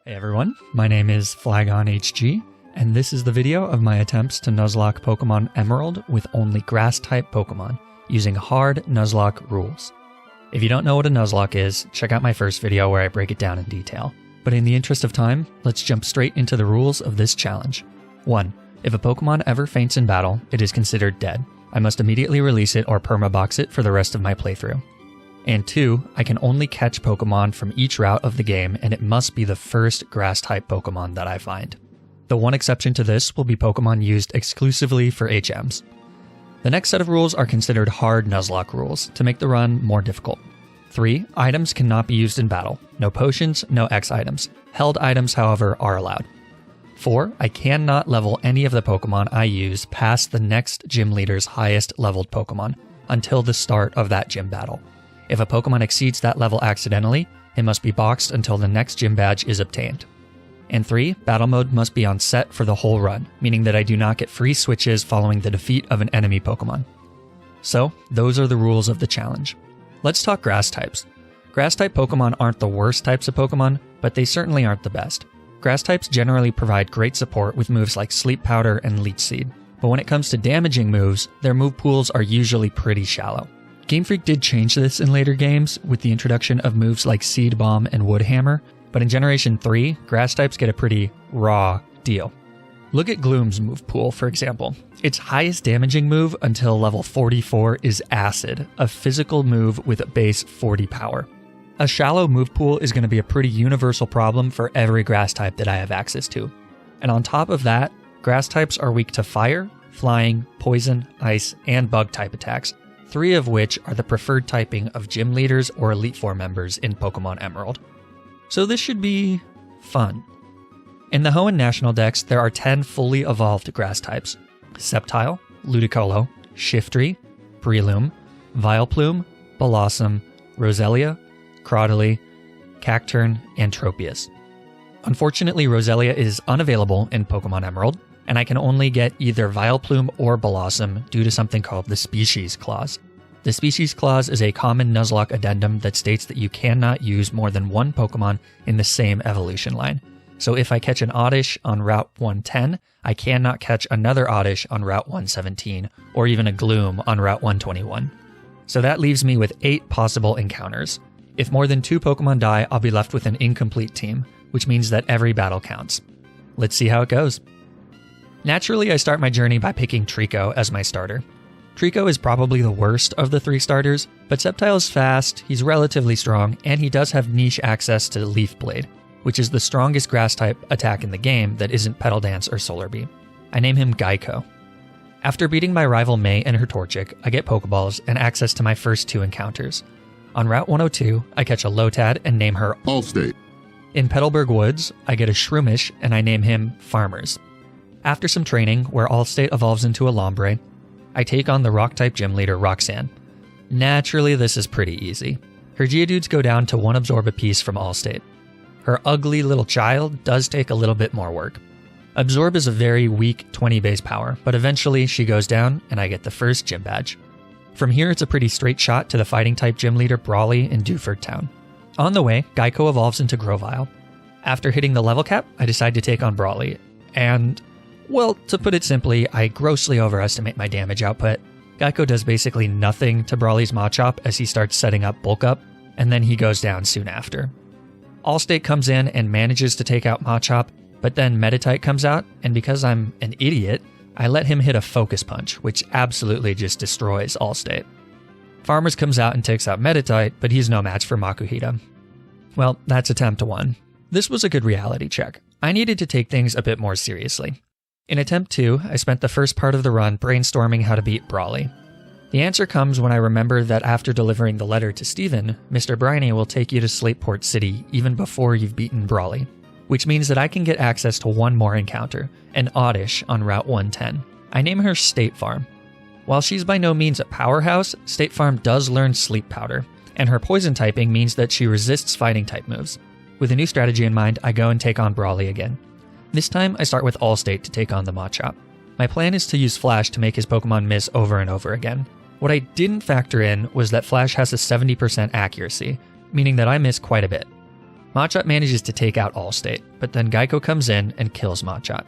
Hey everyone, my name is FlagonHG, and this is the video of my attempts to Nuzlocke Pokemon Emerald with only Grass-type Pokemon, using hard Nuzlocke rules. If you don't know what a Nuzlocke is, check out my first video where I break it down in detail. But in the interest of time, let's jump straight into the rules of this challenge. 1. If a Pokemon ever faints in battle, it is considered dead. I must immediately release it or permabox it for the rest of my playthrough. And 2, I can only catch Pokemon from each route of the game, and it must be the first Grass-type Pokemon that I find. The one exception to this will be Pokemon used exclusively for HMs. The next set of rules are considered hard Nuzlocke rules, to make the run more difficult. 3, items cannot be used in battle. No potions, no X items. Held items, however, are allowed. 4, I cannot level any of the Pokemon I use past the next gym leader's highest leveled Pokemon, until the start of that gym battle. If a Pokemon exceeds that level accidentally, it must be boxed until the next gym badge is obtained. And 3, battle mode must be on set for the whole run, meaning that I do not get free switches following the defeat of an enemy Pokemon. So, those are the rules of the challenge. Let's talk Grass types. Grass type Pokemon aren't the worst types of Pokemon, but they certainly aren't the best. Grass types generally provide great support with moves like Sleep Powder and Leech Seed, but when it comes to damaging moves, their move pools are usually pretty shallow. Game Freak did change this in later games with the introduction of moves like Seed Bomb and Wood Hammer, but in Generation 3, Grass types get a pretty raw deal. Look at Gloom's move pool, for example. Its highest damaging move until level 44 is Acid, a physical move with a base 40 power. A shallow move pool is going to be a pretty universal problem for every Grass type that I have access to. And on top of that, Grass types are weak to Fire, Flying, Poison, Ice, and Bug type attacks, 3 of which are the preferred typing of gym leaders or Elite Four members in Pokemon Emerald. So this should be fun. In the Hoenn National Dex, there are 10 fully evolved Grass types: Sceptile, Ludicolo, Shiftry, Breloom, Vileplume, Blossom, Roselia, Crawdadly, Cacturne, and Tropius. Unfortunately, Roselia is unavailable in Pokemon Emerald, and I can only get either Vileplume or Blossom due to something called the Species Clause. The Species Clause is a common Nuzlocke addendum that states that you cannot use more than one Pokemon in the same evolution line. So if I catch an Oddish on Route 110, I cannot catch another Oddish on Route 117, or even a Gloom on Route 121. So that leaves me with 8 possible encounters. If more than 2 Pokemon die, I'll be left with an incomplete team, which means that every battle counts. Let's see how it goes. Naturally, I start my journey by picking Treecko as my starter. Treecko is probably the worst of the 3 starters, but Sceptile is fast, he's relatively strong, and he does have niche access to Leaf Blade, which is the strongest Grass-type attack in the game that isn't Petal Dance or Solar Beam. I name him Geico. After beating my rival May and her Torchic, I get Pokeballs and access to my first 2 encounters. On Route 102, I catch a Lotad and name her Allstate. In Petalburg Woods, I get a Shroomish and I name him Farmers. After some training, where Allstate evolves into a Lombre, I take on the Rock-type gym leader Roxanne. Naturally, this is pretty easy. Her Geodudes go down to 1 Absorb apiece from Allstate. Her ugly little child does take a little bit more work. Absorb is a very weak 20 base power, but eventually she goes down and I get the first gym badge. From here, it's a pretty straight shot to the Fighting-type gym leader Brawly in Dewford Town. On the way, Geico evolves into Grovyle. After hitting the level cap, I decide to take on Brawly, and well, to put it simply, I grossly overestimate my damage output. Geico does basically nothing to Brawly's Machop as he starts setting up Bulk Up, and then he goes down soon after. Allstate comes in and manages to take out Machop, but then Meditite comes out, and because I'm an idiot, I let him hit a Focus Punch, which absolutely just destroys Allstate. Farmers comes out and takes out Meditite, but he's no match for Makuhita. Well, that's attempt 1. This was a good reality check. I needed to take things a bit more seriously. In attempt 2, I spent the first part of the run brainstorming how to beat Brawly. The answer comes when I remember that after delivering the letter to Steven, Mr. Briny will take you to Slateport City even before you've beaten Brawly, which means that I can get access to 1 more encounter, an Oddish on Route 110. I name her State Farm. While she's by no means a powerhouse, State Farm does learn Sleep Powder, and her poison typing means that she resists fighting type moves. With a new strategy in mind, I go and take on Brawly again. This time, I start with Allstate to take on the Machop. My plan is to use Flash to make his Pokemon miss over and over again. What I didn't factor in was that Flash has a 70% accuracy, meaning that I miss quite a bit. Machop manages to take out Allstate, but then Geico comes in and kills Machop.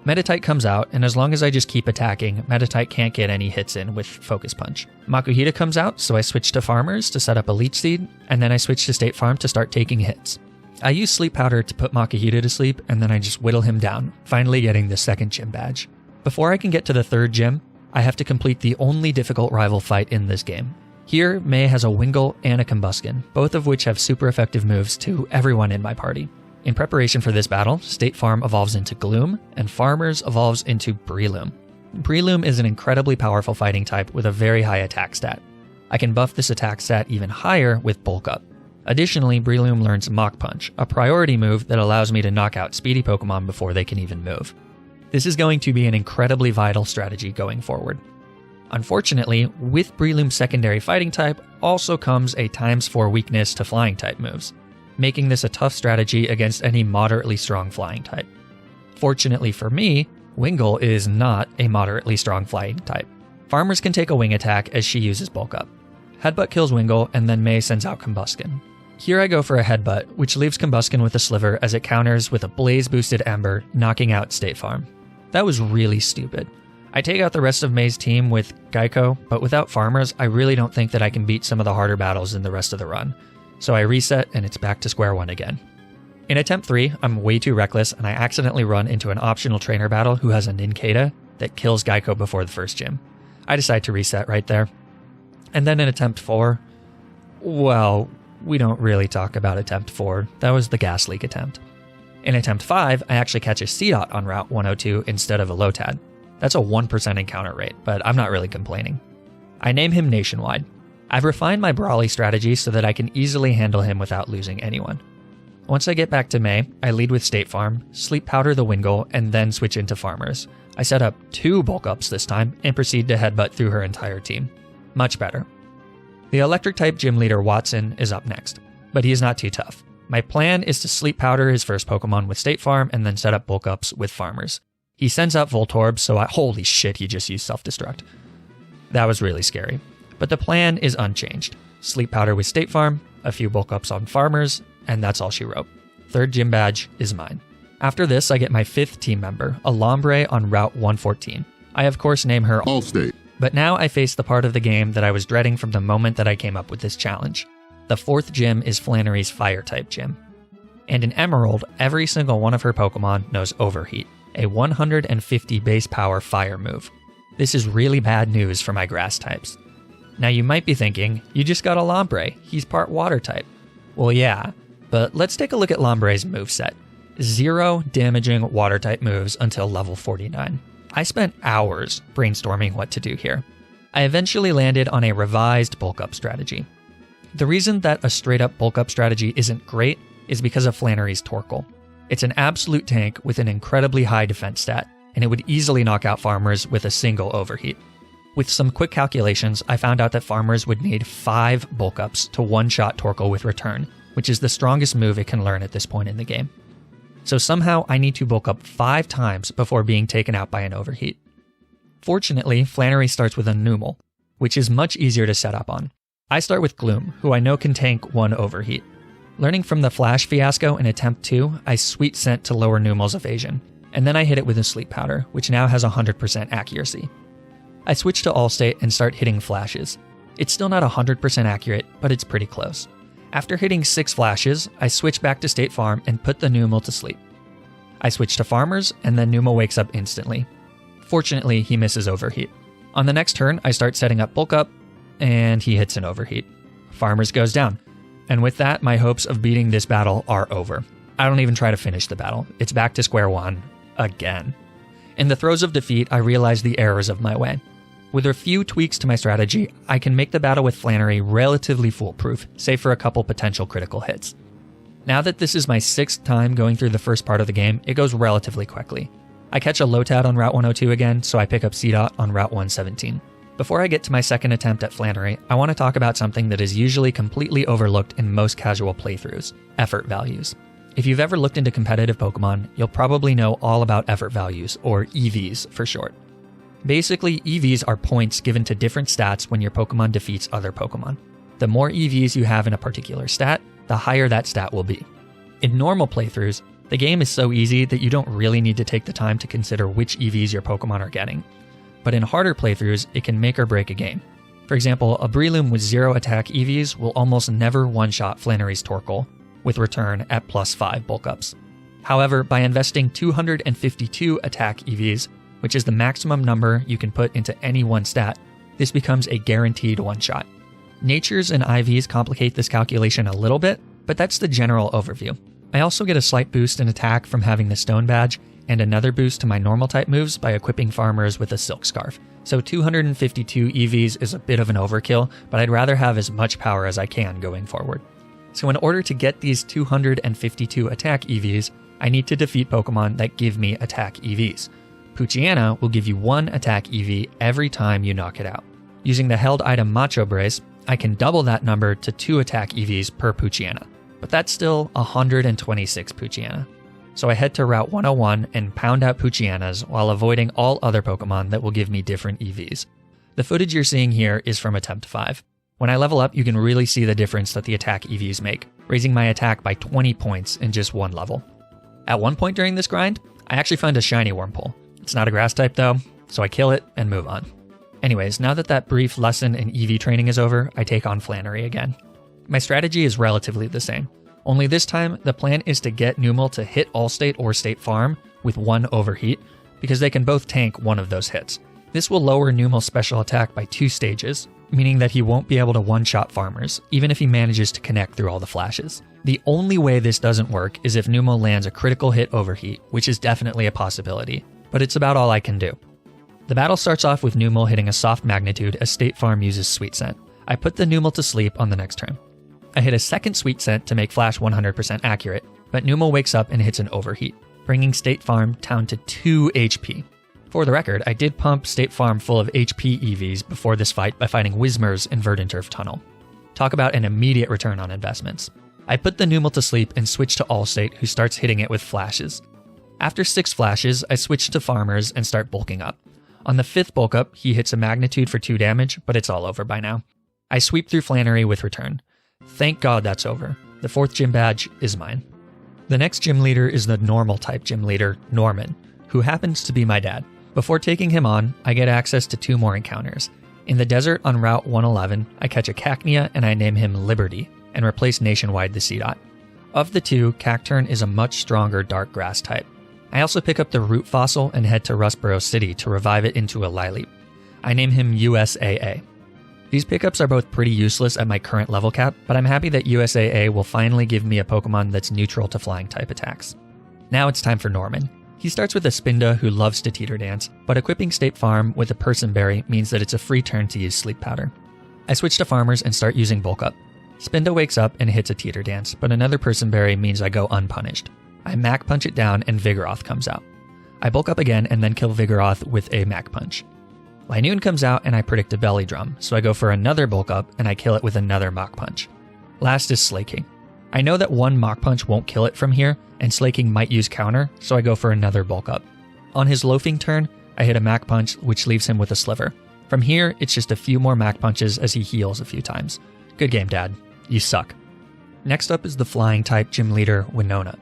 Meditite comes out, and as long as I just keep attacking, Meditite can't get any hits in with Focus Punch. Makuhita comes out, so I switch to Farmers to set up a Leech Seed, and then I switch to State Farm to start taking hits. I use Sleep Powder to put Makuhita to sleep, and then I just whittle him down, finally getting the second gym badge. Before I can get to the third gym, I have to complete the only difficult rival fight in this game. Here, May has a Wingull and a Combusken, both of which have super effective moves to everyone in my party. In preparation for this battle, State Farm evolves into Gloom, and Farmers evolves into Breloom. Breloom is an incredibly powerful fighting type with a very high attack stat. I can buff this attack stat even higher with Bulk Up. Additionally, Breloom learns Mach Punch, a priority move that allows me to knock out speedy Pokemon before they can even move. This is going to be an incredibly vital strategy going forward. Unfortunately, with Breloom's secondary fighting type also comes a ×4 weakness to flying type moves, making this a tough strategy against any moderately strong flying type. Fortunately for me, Wingull is not a moderately strong flying type. Farmers can take a wing attack as she uses Bulk Up. Headbutt kills Wingull, and then May sends out Combusken. Here I go for a Headbutt, which leaves Combusken with a Sliver as it counters with a Blaze boosted Ember, knocking out State Farm. That was really stupid. I take out the rest of May's team with Geico, but without Farmers, I really don't think that I can beat some of the harder battles in the rest of the run. So I reset and it's back to square one again. In attempt 3, I'm way too reckless and I accidentally run into an optional trainer battle who has a Nincada that kills Geico before the first gym. I decide to reset right there. And then in attempt 4, well, we don't really talk about attempt 4. That was the gas leak attempt. In attempt 5, I actually catch a Seedot on Route 102 instead of a Lotad. That's a 1% encounter rate, but I'm not really complaining. I name him Nationwide. I've refined my Brawly strategy so that I can easily handle him without losing anyone. Once I get back to May, I lead with State Farm, Sleep Powder the Wingull, and then switch into Farmers. I set up 2 Bulk Ups this time and proceed to headbutt through her entire team. Much better. The Electric-type gym leader Watson is up next, but he is not too tough. My plan is to Sleep Powder his first Pokemon with State Farm and then set up Bulk Ups with Farmers. He sends out Voltorb, so holy shit, he just used Self-Destruct. That was really scary. But the plan is unchanged. Sleep Powder with State Farm, a few Bulk Ups on Farmers, and that's all she wrote. Third gym badge is mine. After this, I get my 5th team member, a Lombre on Route 114. I of course name her Allstate. But now I face the part of the game that I was dreading from the moment that I came up with this challenge. The 4th gym is Flannery's Fire-type gym. And in Emerald, every single one of her Pokemon knows Overheat, a 150 base power fire move. This is really bad news for my grass types. Now you might be thinking, you just got a Lombre, he's part water type. Well yeah, but let's take a look at Lombre's moveset. 0 damaging water type moves until level 49. I spent hours brainstorming what to do here. I eventually landed on a revised Bulk Up strategy. The reason that a straight up Bulk Up strategy isn't great is because of Flannery's Torkoal. It's an absolute tank with an incredibly high defense stat, and it would easily knock out Farmers with a single Overheat. With some quick calculations, I found out that Farmers would need 5 Bulk Ups to one-shot Torkoal with Return, which is the strongest move it can learn at this point in the game. So somehow I need to Bulk Up 5 times before being taken out by an Overheat. Fortunately, Flannery starts with a Numel, which is much easier to set up on. I start with Gloom, who I know can tank 1 Overheat. Learning from the Flash fiasco in attempt 2, I Sweet Scent to lower Numel's evasion, and then I hit it with a Sleep Powder, which now has 100% accuracy. I switch to Allstate and start hitting flashes. It's still not 100% accurate, but it's pretty close. After hitting 6 flashes, I switch back to State Farm and put the Numel to sleep. I switch to Farmers, and then Numel wakes up instantly. Fortunately, he misses Overheat. On the next turn, I start setting up Bulk Up, and he hits an Overheat. Farmers goes down. And with that, my hopes of beating this battle are over. I don't even try to finish the battle. It's back to square one, again. In the throes of defeat, I realize the errors of my way. With a few tweaks to my strategy, I can make the battle with Flannery relatively foolproof, save for a couple potential critical hits. Now that this is my 6th time going through the first part of the game, it goes relatively quickly. I catch a Lotad on Route 102 again, so I pick up Seedot on Route 117. Before I get to my second attempt at Flannery, I want to talk about something that is usually completely overlooked in most casual playthroughs: effort values. If you've ever looked into competitive Pokemon, you'll probably know all about effort values, or EVs for short. Basically, EVs are points given to different stats when your Pokemon defeats other Pokemon. The more EVs you have in a particular stat, the higher that stat will be. In normal playthroughs, the game is so easy that you don't really need to take the time to consider which EVs your Pokemon are getting. But in harder playthroughs, it can make or break a game. For example, a Breloom with 0 attack EVs will almost never one-shot Flannery's Torkoal, with return at +5 bulk ups. However, by investing 252 attack EVs, which is the maximum number you can put into any one stat, this becomes a guaranteed one-shot. Natures and IVs complicate this calculation a little bit, but that's the general overview. I also get a slight boost in attack from having the Stone Badge, and another boost to my normal type moves by equipping farmers with a Silk Scarf. So 252 EVs is a bit of an overkill, but I'd rather have as much power as I can going forward. So in order to get these 252 attack EVs, I need to defeat Pokemon that give me attack EVs. Poochyena will give you 1 attack EV every time you knock it out. Using the held item Macho Brace, I can double that number to 2 attack EVs per Poochyena, but that's still 126 Poochyena. So I head to Route 101 and pound out Poochyenas while avoiding all other Pokemon that will give me different EVs. The footage you're seeing here is from Attempt 5. When I level up, you can really see the difference that the attack EVs make, raising my attack by 20 points in just one level. At one point during this grind, I actually find a shiny Wurmple. It's not a grass type though, so I kill it and move on. Anyways, now that brief lesson in EV training is over, I take on Flannery again. My strategy is relatively the same, only this time the plan is to get Numel to hit Allstate or State Farm with 1 overheat, because they can both tank one of those hits. This will lower Numel's special attack by 2 stages, meaning that he won't be able to one-shot farmers, even if he manages to connect through all the flashes. The only way this doesn't work is if Numel lands a critical hit overheat, which is definitely a possibility, but it's about all I can do. The battle starts off with Numel hitting a soft magnitude as State Farm uses Sweet Scent. I put the Numel to sleep on the next turn. I hit a second Sweet Scent to make Flash 100% accurate, but Numel wakes up and hits an overheat, bringing State Farm down to 2 HP. For the record, I did pump State Farm full of HP EVs before this fight by fighting Whismur's in Verdanturf Tunnel. Talk about an immediate return on investments. I put the Numel to sleep and switch to Allstate, who starts hitting it with flashes. After 6 flashes, I switch to Farmers and start bulking up. On the 5th bulk up, he hits a magnitude for 2 damage, but it's all over by now. I sweep through Flannery with return. Thank God that's over. The 4th gym badge is mine. The next gym leader is the normal type gym leader, Norman, who happens to be my dad. Before taking him on, I get access to 2 more encounters. In the desert on Route 111, I catch a Cacnea and I name him Liberty, and replace Nationwide the C-Dot. Of the 2, Cacturn is a much stronger dark grass type. I also pick up the root fossil and head to Rustboro City to revive it into a Lileep. I name him USAA. These pickups are both pretty useless at my current level cap, but I'm happy that USAA will finally give me a Pokemon that's neutral to flying type attacks. Now it's time for Norman. He starts with a Spinda who loves to Teeter Dance, but equipping State Farm with a Person Berry means that it's a free turn to use Sleep Powder. I switch to Farmers and start using Bulk Up. Spinda wakes up and hits a Teeter Dance, but another Person Berry means I go unpunished. I Mac Punch it down and Vigoroth comes out. I bulk up again and then kill Vigoroth with a Mac Punch. Linoon comes out and I predict a Belly Drum, so I go for another bulk up and I kill it with another Mach Punch. Last is Slaking. I know that 1 Mach Punch won't kill it from here, and Slaking might use counter, so I go for another bulk up. On his loafing turn, I hit a Mac Punch, which leaves him with a Sliver. From here, it's just a few more Mac Punches as he heals a few times. Good game, Dad. You suck. Next up is the flying type gym leader, Winona.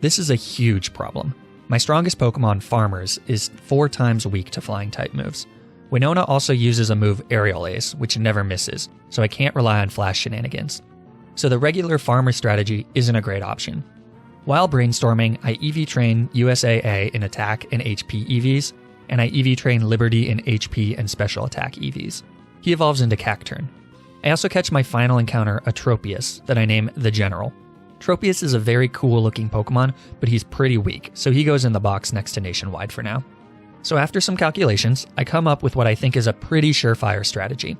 This is a huge problem. My strongest Pokemon, Farmers, is 4 times weak to flying type moves. Winona also uses a move Aerial Ace, which never misses, so I can't rely on flash shenanigans. So the regular Farmer strategy isn't a great option. While brainstorming, I EV train USAA in attack and HP EVs, and I EV train Liberty in HP and special attack EVs. He evolves into Cacturn. I also catch my final encounter, a Tropius, that I name the General. Tropius is a very cool looking Pokemon, but he's pretty weak, so he goes in the box next to Nationwide for now. So after some calculations, I come up with what I think is a pretty surefire strategy.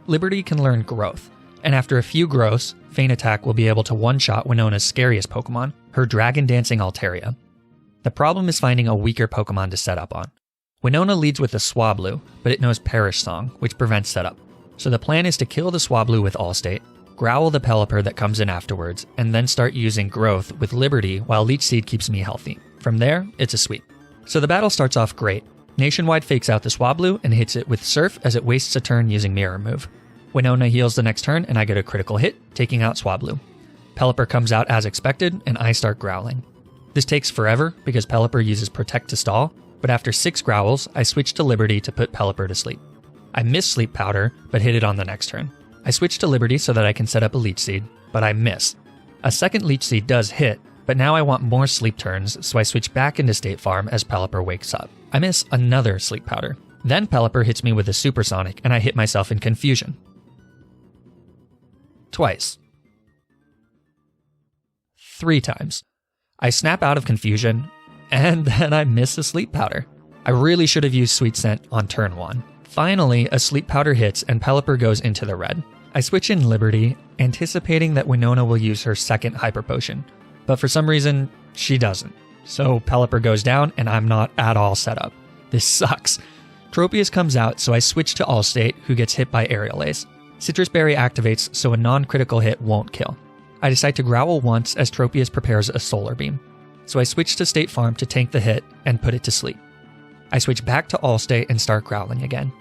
Liberty can learn Growth, and after a few growths, Feint Attack will be able to one-shot Winona's scariest Pokemon, her Dragon Dancing Altaria. The problem is finding a weaker Pokemon to set up on. Winona leads with a Swablu, but it knows Perish Song, which prevents setup. So the plan is to kill the Swablu with Allstate, growl the Pelipper that comes in afterwards, and then start using Growth with Liberty while Leech Seed keeps me healthy. From there, it's a sweep. So the battle starts off great. Nationwide fakes out the Swablu and hits it with Surf as it wastes a turn using Mirror Move. Winona heals the next turn and I get a critical hit, taking out Swablu. Pelipper comes out as expected, and I start growling. This takes forever because Pelipper uses Protect to stall, but after 6 growls, I switch to Liberty to put Pelipper to sleep. I miss Sleep Powder, but hit it on the next turn. I switch to Liberty so that I can set up a Leech Seed, but I miss. A second Leech Seed does hit, but now I want more sleep turns, so I switch back into State Farm as Pelipper wakes up. I miss another Sleep Powder. Then Pelipper hits me with a Supersonic, and I hit myself in confusion. Twice. 3 times. I snap out of confusion, and then I miss a Sleep Powder. I really should have used Sweet Scent on turn 1. Finally, a Sleep Powder hits and Pelipper goes into the red. I switch in Liberty, anticipating that Winona will use her second Hyper Potion, but for some reason, she doesn't. So Pelipper goes down and I'm not at all set up. This sucks. Tropius comes out, so I switch to Allstate, who gets hit by Aerial Ace. Citrus Berry activates, so a non-critical hit won't kill. I decide to growl once as Tropius prepares a Solar Beam. So I switch to State Farm to tank the hit and put it to sleep. I switch back to Allstate and start growling again.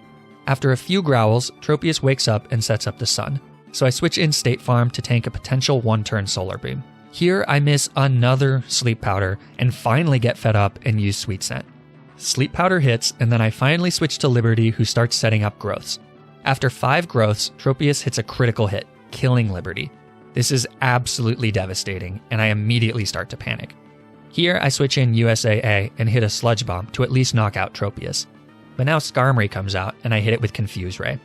After a few growls, Tropius wakes up and sets up the sun. So I switch in State Farm to tank a potential 1-turn Solar Beam. Here I miss another Sleep Powder and finally get fed up and use Sweet Scent. Sleep Powder hits, and then I finally switch to Liberty, who starts setting up growths. After 5 growths, Tropius hits a critical hit, killing Liberty. This is absolutely devastating, and I immediately start to panic. Here I switch in USAA and hit a Sludge Bomb to at least knock out Tropius. But now Skarmory comes out, and I hit it with Confuse Ray.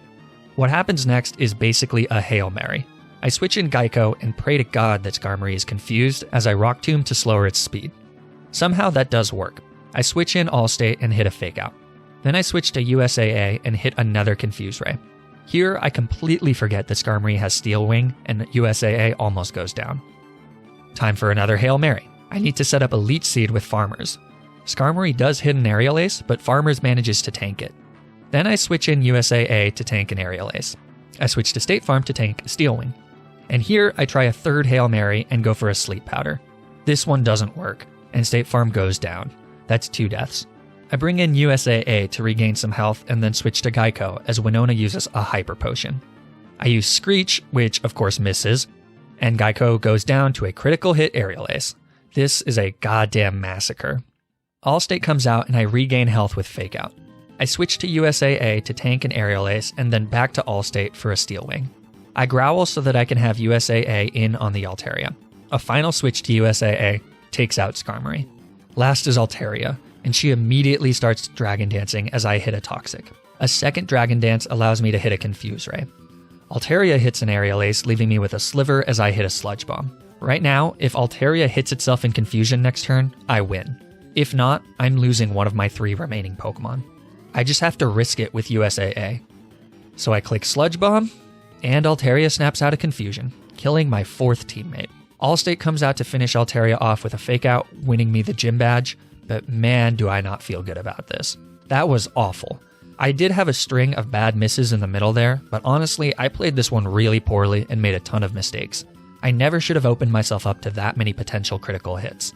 What happens next is basically a Hail Mary. I switch in Geico and pray to God that Skarmory is confused as I Rock Tomb to slower its speed. Somehow that does work. I switch in Allstate and hit a Fake Out. Then I switch to USAA and hit another Confuse Ray. Here I completely forget that Skarmory has Steel Wing and USAA almost goes down. Time for another Hail Mary. I need to set up a Leech Seed with Farmers. Skarmory does hit an Aerial Ace, but Farmers manages to tank it. Then I switch in USAA to tank an Aerial Ace. I switch to State Farm to tank a Steel Wing. And here I try a third Hail Mary and go for a Sleep Powder. This one doesn't work, and State Farm goes down. That's 2 deaths. I bring in USAA to regain some health and then switch to Geico as Winona uses a Hyper Potion. I use Screech, which of course misses, and Geico goes down to a critical hit Aerial Ace. This is a goddamn massacre. Allstate comes out and I regain health with Fake Out. I switch to USAA to tank an Aerial Ace and then back to Allstate for a Steel Wing. I growl so that I can have USAA in on the Altaria. A final switch to USAA takes out Skarmory. Last is Altaria, and she immediately starts Dragon Dancing as I hit a Toxic. A second Dragon Dance allows me to hit a Confuse Ray. Altaria hits an Aerial Ace, leaving me with a Sliver as I hit a Sludge Bomb. Right now, if Altaria hits itself in Confusion next turn, I win. If not, I'm losing one of my 3 remaining Pokemon. I just have to risk it with USAA. So I click Sludge Bomb, and Altaria snaps out of Confusion, killing my 4th teammate. Allstate comes out to finish Altaria off with a Fake Out, winning me the Gym Badge, but man do I not feel good about this. That was awful. I did have a string of bad misses in the middle there, but honestly, I played this one really poorly and made a ton of mistakes. I never should have opened myself up to that many potential critical hits.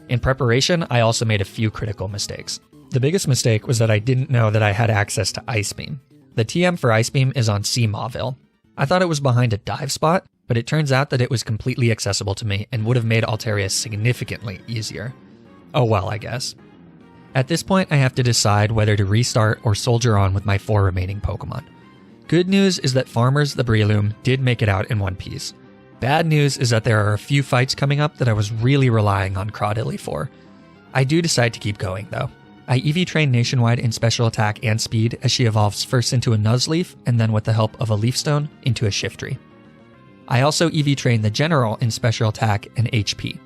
In preparation, I also made a few critical mistakes. The biggest mistake was that I didn't know that I had access to Ice Beam. The TM for Ice Beam is on C Mauville. I thought it was behind a dive spot, but it turns out that it was completely accessible to me and would have made Altaria significantly easier. Oh well, I guess. At this point, I have to decide whether to restart or soldier on with my 4 remaining Pokemon. Good news is that Farmers the Breloom did make it out in one piece. Bad news is that there are a few fights coming up that I was really relying on Crawdaddy for. I do decide to keep going though. I EV train Nationwide in Special Attack and Speed as she evolves first into a Nuzleaf and then with the help of a Leaf Stone into a Shiftry. I also EV train the General in Special Attack and HP.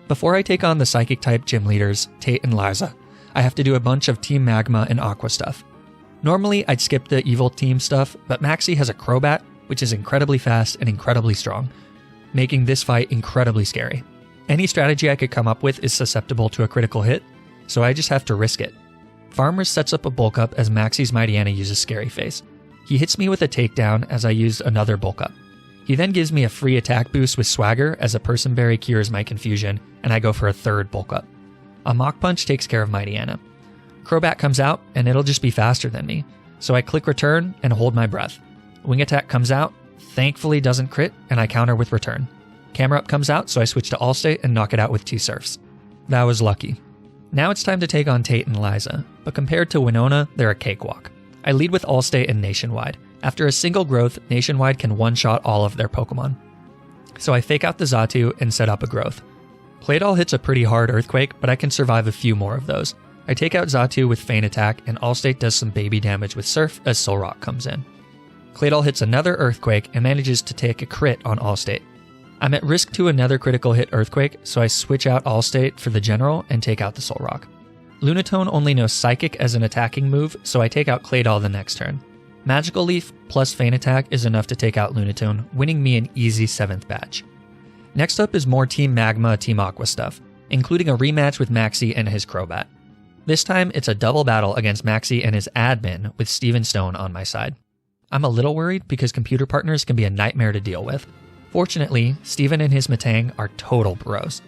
Before I take on the Psychic-type gym leaders, Tate and Liza, I have to do a bunch of Team Magma and Aqua stuff. Normally, I'd skip the Evil Team stuff, but Maxie has a Crobat, which is incredibly fast and incredibly strong, making this fight incredibly scary. Any strategy I could come up with is susceptible to a critical hit, so I just have to risk it. Farmers sets up a Bulk Up as Maxie's Mightyena uses Scary Face. He hits me with a Takedown as I use another Bulk Up. He then gives me a free attack boost with Swagger as a Person Berry cures my confusion, and I go for a third Bulk Up. A Mach Punch takes care of Mightyena. Crobat comes out, and it'll just be faster than me, so I click Return and hold my breath. Wing Attack comes out, thankfully doesn't crit, and I counter with Return. Camera Up comes out, so I switch to Allstate and knock it out with 2 Surfs. That was lucky. Now it's time to take on Tate and Liza, but compared to Winona, they're a cakewalk. I lead with Allstate and Nationwide. After a single growth, Nationwide can one-shot all of their Pokemon. So I fake out the Xatu and set up a growth. Claydol hits a pretty hard Earthquake, but I can survive a few more of those. I take out Xatu with Feint Attack, and Allstate does some baby damage with Surf as Solrock comes in. Claydol hits another Earthquake and manages to take a crit on Allstate. I'm at risk to another critical hit Earthquake, so I switch out Allstate for the General and take out the Solrock. Lunatone only knows Psychic as an attacking move, so I take out Claydol the next turn. Magical Leaf plus Feint Attack is enough to take out Lunatone, winning me an easy 7th badge. Next up is more Team Magma, Team Aqua stuff, including a rematch with Maxie and his Crobat. This time, it's a double battle against Maxie and his admin with Steven Stone on my side. I'm a little worried because computer partners can be a nightmare to deal with. Fortunately, Steven and his Metang are total bros.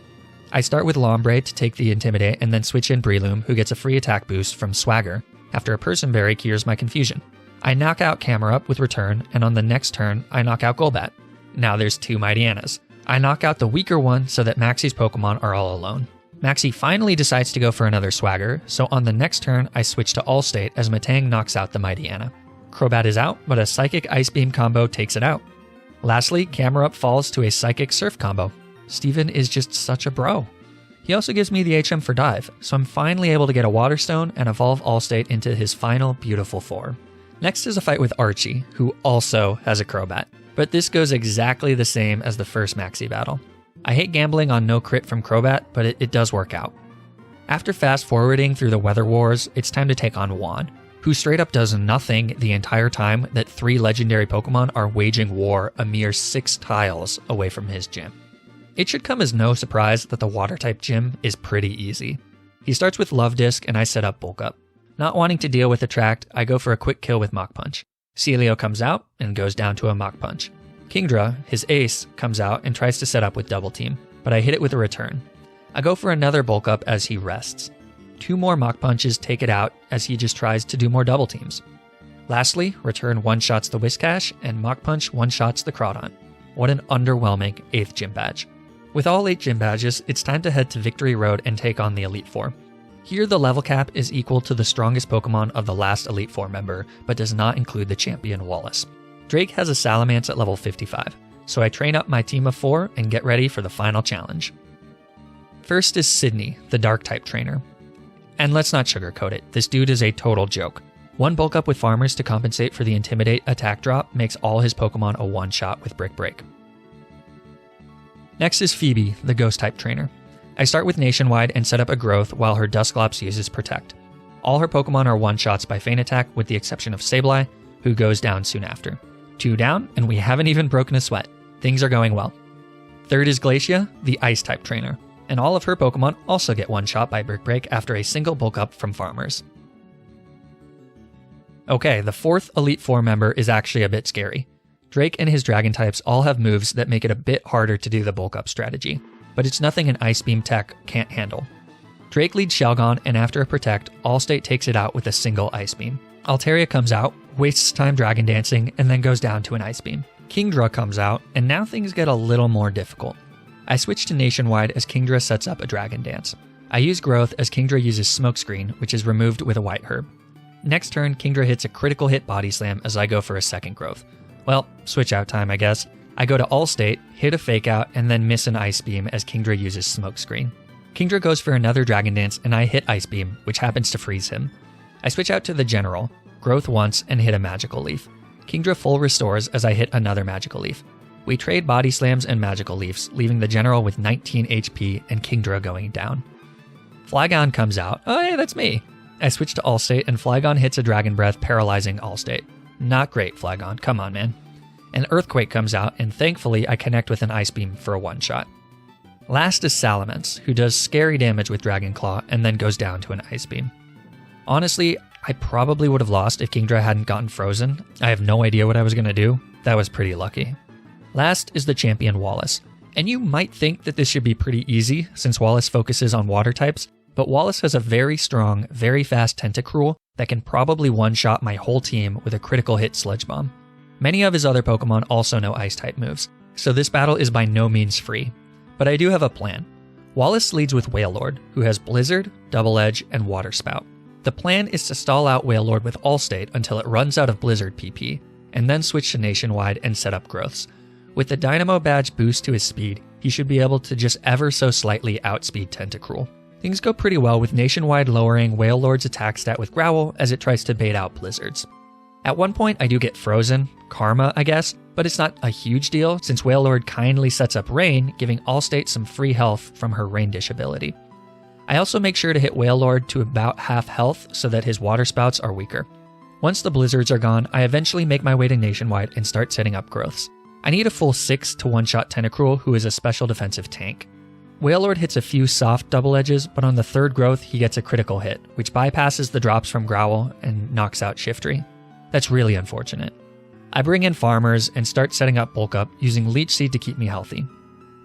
I start with Lombre to take the Intimidate and then switch in Breloom, who gets a free attack boost from Swagger after a Person Berry cures my confusion. I knock out Camera Up with Return, and on the next turn, I knock out Golbat. Now there's 2 Mightyanas. I knock out the weaker one so that Maxie's Pokemon are all alone. Maxie finally decides to go for another Swagger, so on the next turn, I switch to Allstate as Metang knocks out the Mightyana. Crobat is out, but a Psychic Ice Beam combo takes it out. Lastly, Camera Up falls to a Psychic Surf combo. Steven is just such a bro. He also gives me the HM for Dive, so I'm finally able to get a Water Stone and evolve Allstate into his final beautiful form. Next is a fight with Archie, who also has a Crobat, but this goes exactly the same as the first Maxie battle. I hate gambling on no crit from Crobat, but it does work out. After fast forwarding through the Weather Wars, it's time to take on Juan, who straight up does nothing the entire time that 3 legendary Pokemon are waging war a mere 6 tiles away from his gym. It should come as no surprise that the Water-type gym is pretty easy. He starts with Love Disc and I set up Bulk Up. Not wanting to deal with Attract, I go for a quick kill with Mach Punch. Celio comes out and goes down to a Mach Punch. Kingdra, his ace, comes out and tries to set up with Double Team, but I hit it with a Return. I go for another Bulk Up as he rests. 2 more Mach Punches take it out as he just tries to do more Double Teams. Lastly, Return one-shots the Whiscash and Mach Punch one-shots the Crawdon. What an underwhelming 8th gym badge. With all 8 gym badges, it's time to head to Victory Road and take on the Elite Four. Here the level cap is equal to the strongest Pokemon of the last Elite Four member, but does not include the champion Wallace. Drake has a Salamence at level 55, so I train up my team of 4 and get ready for the final challenge. First is Sydney, the Dark-type trainer. And let's not sugarcoat it, this dude is a total joke. 1 Bulk Up with Farmers to compensate for the Intimidate attack drop makes all his Pokemon a one-shot with Brick Break. Next is Phoebe, the Ghost-type trainer. I start with Nationwide and set up a growth while her Dusclops uses Protect. All her Pokemon are one-shots by Feint Attack with the exception of Sableye, who goes down soon after. 2 down, and we haven't even broken a sweat. Things are going well. Third is Glacia, the Ice-type trainer, and all of her Pokemon also get one-shot by Brick Break after a single Bulk Up from Farmers. Okay, the 4th Elite Four member is actually a bit scary. Drake and his Dragon types all have moves that make it a bit harder to do the Bulk Up strategy, but it's nothing an Ice Beam tech can't handle. Drake leads Shelgon, and after a Protect, Allstate takes it out with a single Ice Beam. Altaria comes out, wastes time Dragon Dancing, and then goes down to an Ice Beam. Kingdra comes out, and now things get a little more difficult. I switch to Nationwide as Kingdra sets up a Dragon Dance. I use Growth as Kingdra uses Smokescreen, which is removed with a White Herb. Next turn, Kingdra hits a critical hit Body Slam as I go for a second Growth. Well, switch out time, I guess. I go to Allstate, hit a Fake Out, and then miss an Ice Beam as Kingdra uses Smokescreen. Kingdra goes for another Dragon Dance, and I hit Ice Beam, which happens to freeze him. I switch out to the General, Growth once, and hit a Magical Leaf. Kingdra full restores as I hit another Magical Leaf. We trade Body Slams and Magical Leafs, leaving the General with 19 HP and Kingdra going down. Flygon comes out. Oh hey, that's me! I switch to Allstate, and Flygon hits a Dragon Breath, paralyzing Allstate. Not great, Flygon. Come on, man. An Earthquake comes out, and thankfully I connect with an Ice Beam for a one-shot. Last is Salamence, who does scary damage with Dragon Claw and then goes down to an Ice Beam. Honestly, I probably would have lost if Kingdra hadn't gotten frozen. I have no idea what I was going to do. That was pretty lucky. Last is the champion Wallace. And you might think that this should be pretty easy since Wallace focuses on water types, but Wallace has a very strong, very fast Tentacruel that can probably one-shot my whole team with a critical hit Sludge Bomb. Many of his other Pokemon also know Ice-type moves, so this battle is by no means free. But I do have a plan. Wallace leads with Wailord, who has Blizzard, Double Edge, and Water Spout. The plan is to stall out Wailord with Allstate until it runs out of Blizzard PP, and then switch to Nationwide and set up growths. With the Dynamo Badge boost to his speed, he should be able to just ever so slightly outspeed Tentacruel. Things go pretty well with Nationwide lowering Wailord's attack stat with Growl as it tries to bait out Blizzards. At one point I do get frozen, karma I guess, but it's not a huge deal since Wailord kindly sets up Rain, giving Allstate some free health from her Rain Dish ability. I also make sure to hit Wailord to about half health so that his Water Spouts are weaker. Once the Blizzards are gone, I eventually make my way to Nationwide and start setting up growths. I need a full 6 to one-shot Tentacruel, who is a special defensive tank. Wailord hits a few soft double edges, but on the third growth he gets a critical hit, which bypasses the drops from Growl and knocks out Shiftry. That's really unfortunate. I bring in Farmers and start setting up Bulk Up using Leech Seed to keep me healthy.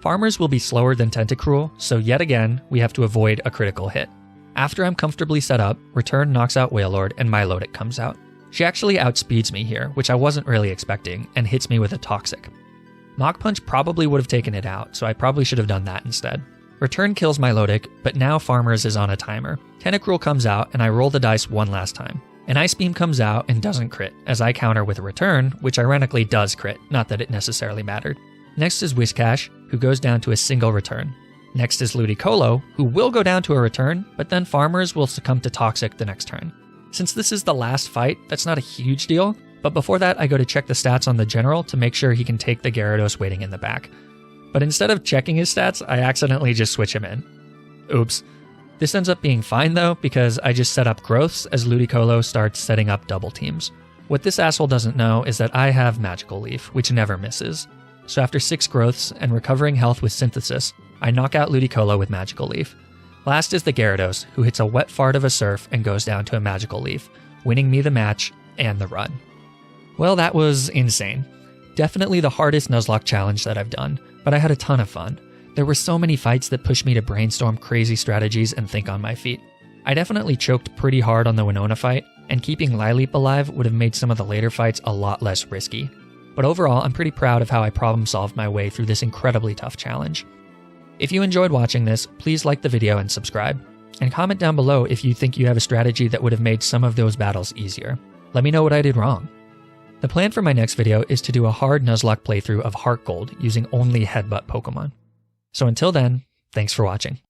Farmers will be slower than Tentacruel, so yet again, we have to avoid a critical hit. After I'm comfortably set up, Return knocks out Wailord and Milotic comes out. She actually outspeeds me here, which I wasn't really expecting, and hits me with a Toxic. Mach Punch probably would have taken it out, so I probably should have done that instead. Return kills Milotic, but now Farmers is on a timer. Tentacruel comes out and I roll the dice one last time. An Ice Beam comes out and doesn't crit, as I counter with a Return, which ironically does crit, not that it necessarily mattered. Next is Whiscash, who goes down to a single Return. Next is Ludicolo, who will go down to a Return, but then Farmers will succumb to Toxic the next turn. Since this is the last fight, that's not a huge deal, but before that I go to check the stats on the General to make sure he can take the Gyarados waiting in the back. But instead of checking his stats, I accidentally just switch him in. Oops. This ends up being fine though, because I just set up growths as Ludicolo starts setting up double teams. What this asshole doesn't know is that I have Magical Leaf, which never misses. So after 6 growths and recovering health with Synthesis, I knock out Ludicolo with Magical Leaf. Last is the Gyarados, who hits a wet fart of a Surf and goes down to a Magical Leaf, winning me the match and the run. Well, that was insane. Definitely the hardest Nuzlocke challenge that I've done, but I had a ton of fun. There were so many fights that pushed me to brainstorm crazy strategies and think on my feet. I definitely choked pretty hard on the Winona fight, and keeping Lileep alive would have made some of the later fights a lot less risky. But overall, I'm pretty proud of how I problem solved my way through this incredibly tough challenge. If you enjoyed watching this, please like the video and subscribe. And comment down below if you think you have a strategy that would have made some of those battles easier. Let me know what I did wrong. The plan for my next video is to do a hard Nuzlocke playthrough of Heart Gold using only Headbutt Pokemon. So until then, thanks for watching.